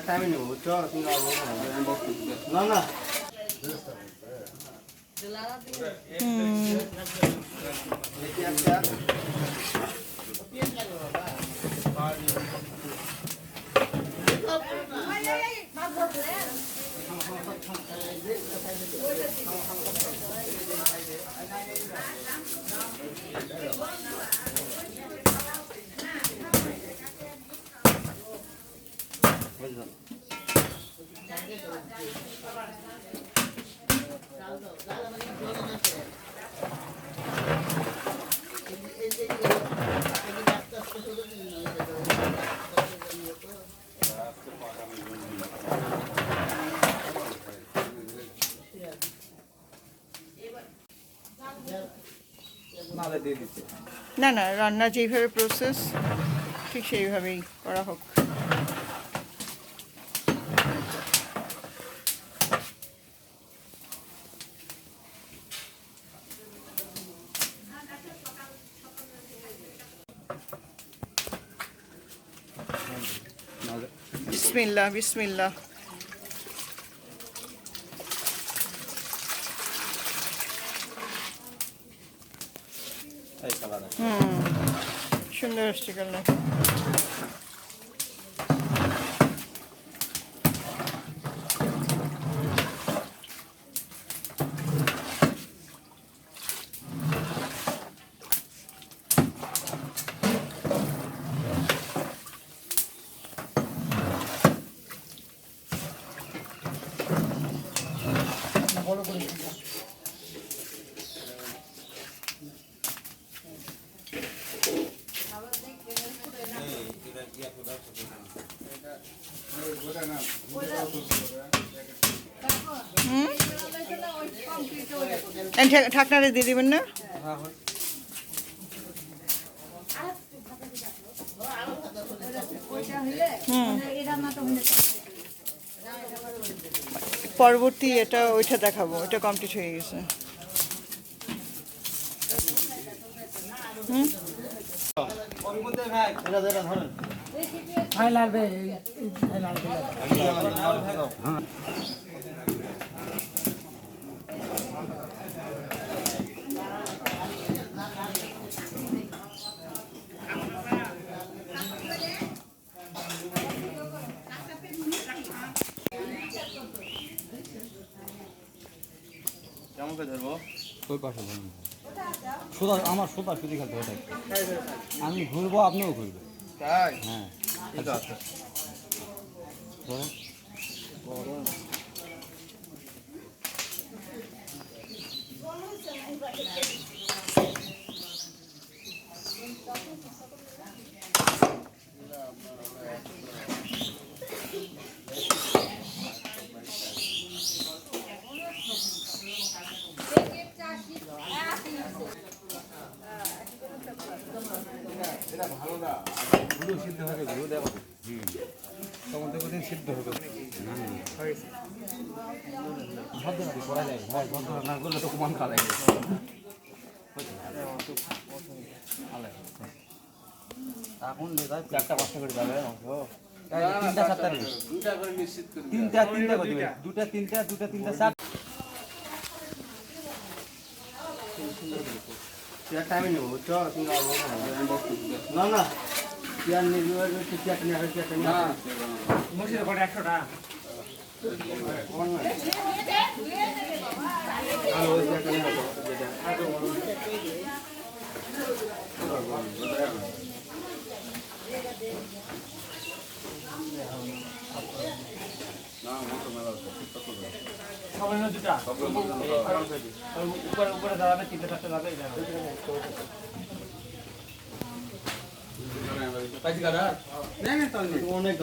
টাইমে নেবো বুঝছো তুমি না না না না, রান্না যেইভাবে প্রসেস ঠিক সেইভাবেই করা হোক। বিসমিল্লাহ বিসমিল্লাহ। সুন্দর আসছে কালার। ঢাকনাটা দিয়ে দেবেন না? পরবর্তী এটা ওইটা দেখাবো, ওইটা কমপ্লিট হয়ে গেছে। কেমন করে ধরবো? ওই পাশে সোজা, আমার সোজা সুদি খেলতে হবে। আমি ঘুরবো, আপনিও ঘুরবেন। তাই? হ্যাঁ ঠিক আছে। এটা ভালো না, গুলো সিদ্ধ হবে, গুলো দেওয়া হবে। তখন দেখো দিন সিদ্ধ হবে। করা যায় না, করলে তো কুমান খাওয়া লাগে। এখন চারটা পাঁচটা করে যাবে তিনটা চারটা দুটা করে নিশ্চিত করে তিনটা করে দিবে, দুটা তিনটা চার টাইমে নেবো বুঝছো তুমি না না চেয়ার নিয়ে চেয়ার নিয়ে মুর্শিদ ঘরে 100টা উপরে দাঁড়াবে, তিনটে চারটে যাবে। অনেক